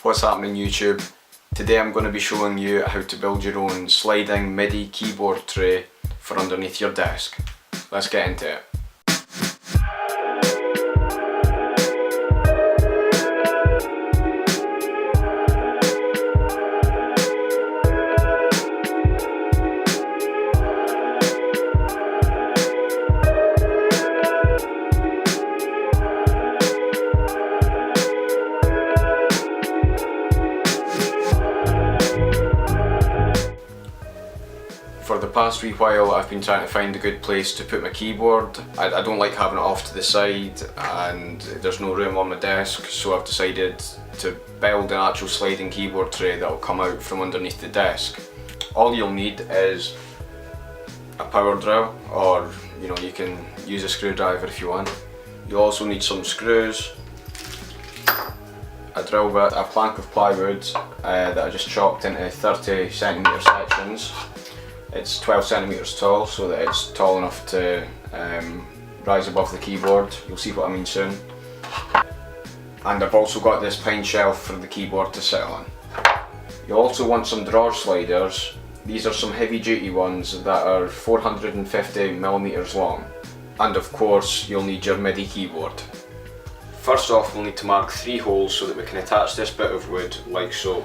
What's happening YouTube? Today I'm going to be showing you how to build your own sliding MIDI keyboard tray for underneath your desk. Let's get into it. For the past wee while I've been trying to find a good place to put my keyboard. I don't like having it off to the side and there's no room on my desk, so I've decided to build an actual sliding keyboard tray that will come out from underneath the desk. All you'll need is a power drill, or you can use a screwdriver if you want. You'll also need some screws, a drill bit, a plank of plywood that I just chopped into 30cm sections. It's 12 centimeters tall, so that it's tall enough to rise above the keyboard. You'll see what I mean soon. And I've also got this pine shelf for the keyboard to sit on. You also want some drawer sliders. These are some heavy duty ones that are 450mm long. And of course, you'll need your MIDI keyboard. First off, we'll need to mark 3 holes so that we can attach this bit of wood like so.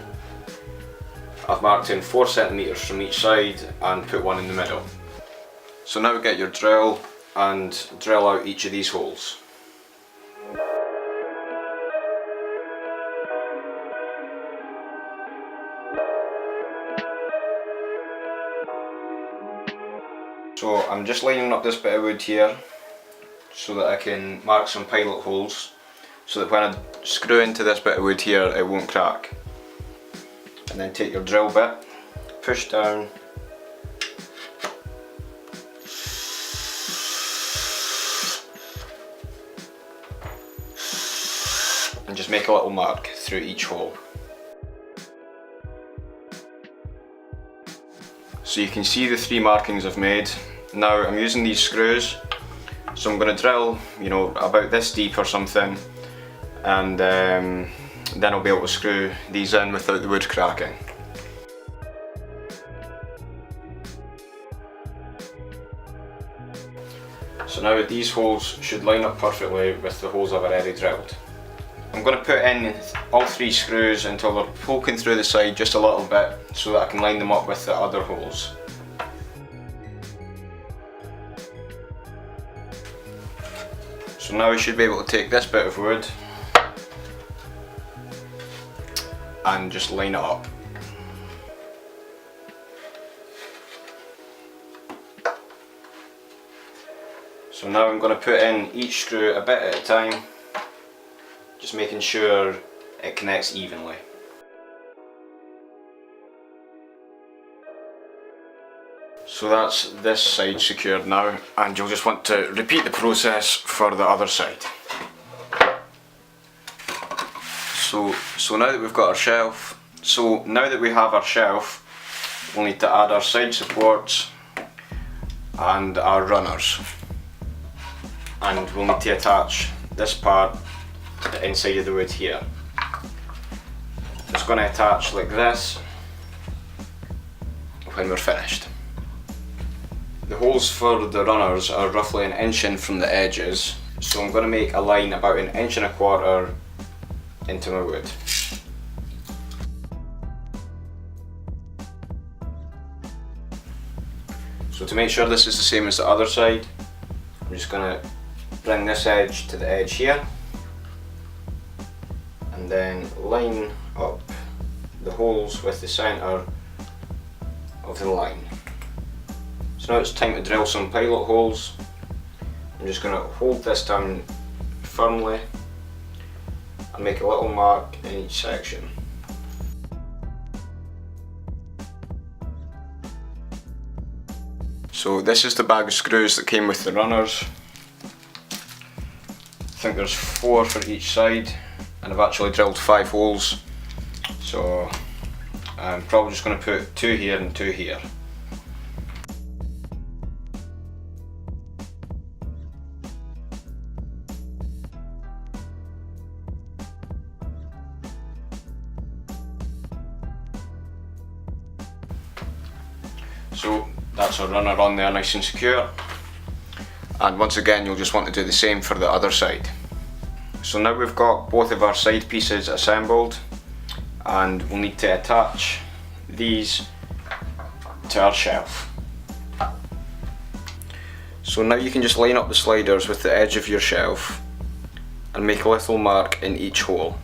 I've marked in 4cm from each side and put one in the middle. So now get your drill and drill out each of these holes. So I'm just lining up this bit of wood here so that I can mark some pilot holes, so that when I screw into this bit of wood here it won't crack. And then take your drill bit, push down, and just make a little mark through each hole. So you can see the 3 markings I've made. Now I'm using these screws, so I'm going to drill, about this deep or something, and then I'll be able to screw these in without the wood cracking. So now these holes should line up perfectly with the holes I've already drilled. I'm going to put in all 3 screws until they're poking through the side just a little bit, so that I can line them up with the other holes. So now I should be able to take this bit of wood and just line it up. So now I'm going to put in each screw a bit at a time, just making sure it connects evenly. So that's this side secured now, and you'll just want to repeat the process for the other side. So now that we've got our shelf, we'll need to add our side supports and our runners. And we'll need to attach this part to the inside of the wood here. It's going to attach like this when we're finished. The holes for the runners are roughly 1 inch in from the edges, so I'm going to make a line about 1.25 inches into my wood. So to make sure this is the same as the other side, I'm just going to bring this edge to the edge here and then line up the holes with the centre of the line. So now it's time to drill some pilot holes. I'm just going to hold this down firmly and make a little mark in each section. So this is the bag of screws that came with the runners. I think there's 4 for each side, and I've actually drilled 5 holes, so I'm probably just going to put 2 here and 2 here. So that's our runner on there, nice and secure. And once again, you'll just want to do the same for the other side. So now we've got both of our side pieces assembled, and we'll need to attach these to our shelf. So now you can just line up the sliders with the edge of your shelf and make a little mark in each hole.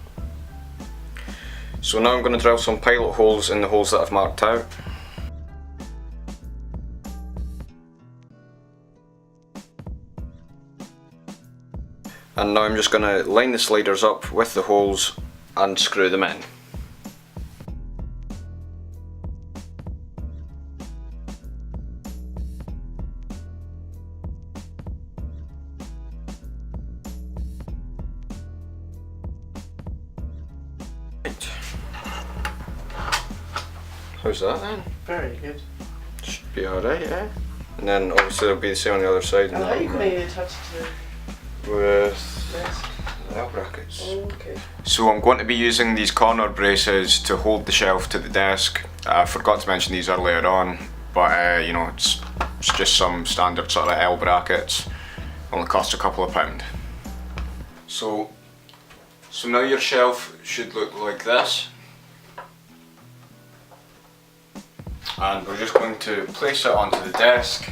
So now I'm going to drill some pilot holes in the holes that I've marked out. And now I'm just going to line the sliders up with the holes and screw them in. How's that then? Very good. Should be alright, yeah. And then obviously it'll be the same on the other side. And how are you going to attach it to with desk? L brackets. Oh, okay. So I'm going to be using these corner braces to hold the shelf to the desk. I forgot to mention these earlier on, but you know, it's just some standard sort of L brackets. Only cost a couple of £. So now your shelf should look like this. And we're just going to place it onto the desk.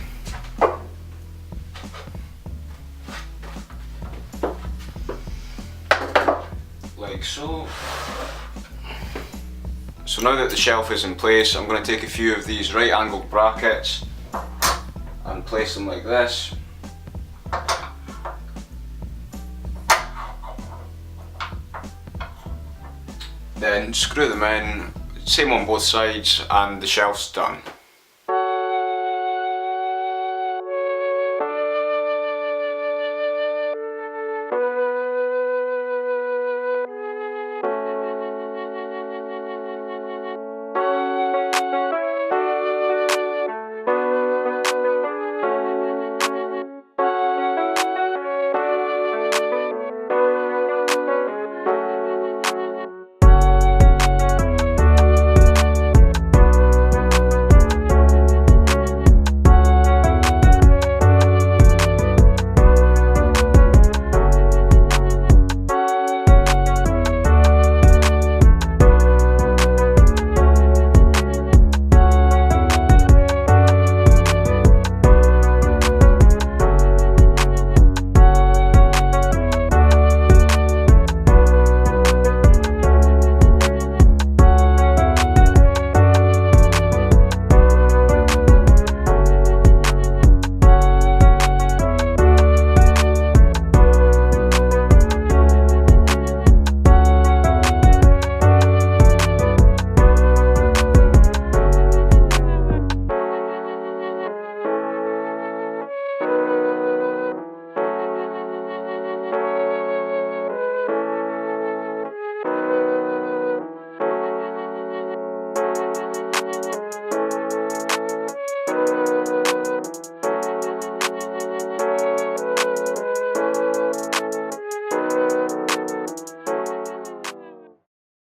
Like so. So now that the shelf is in place, I'm going to take a few of these right angled brackets and place them like this. Then screw them in, same on both sides, and the shelf's done.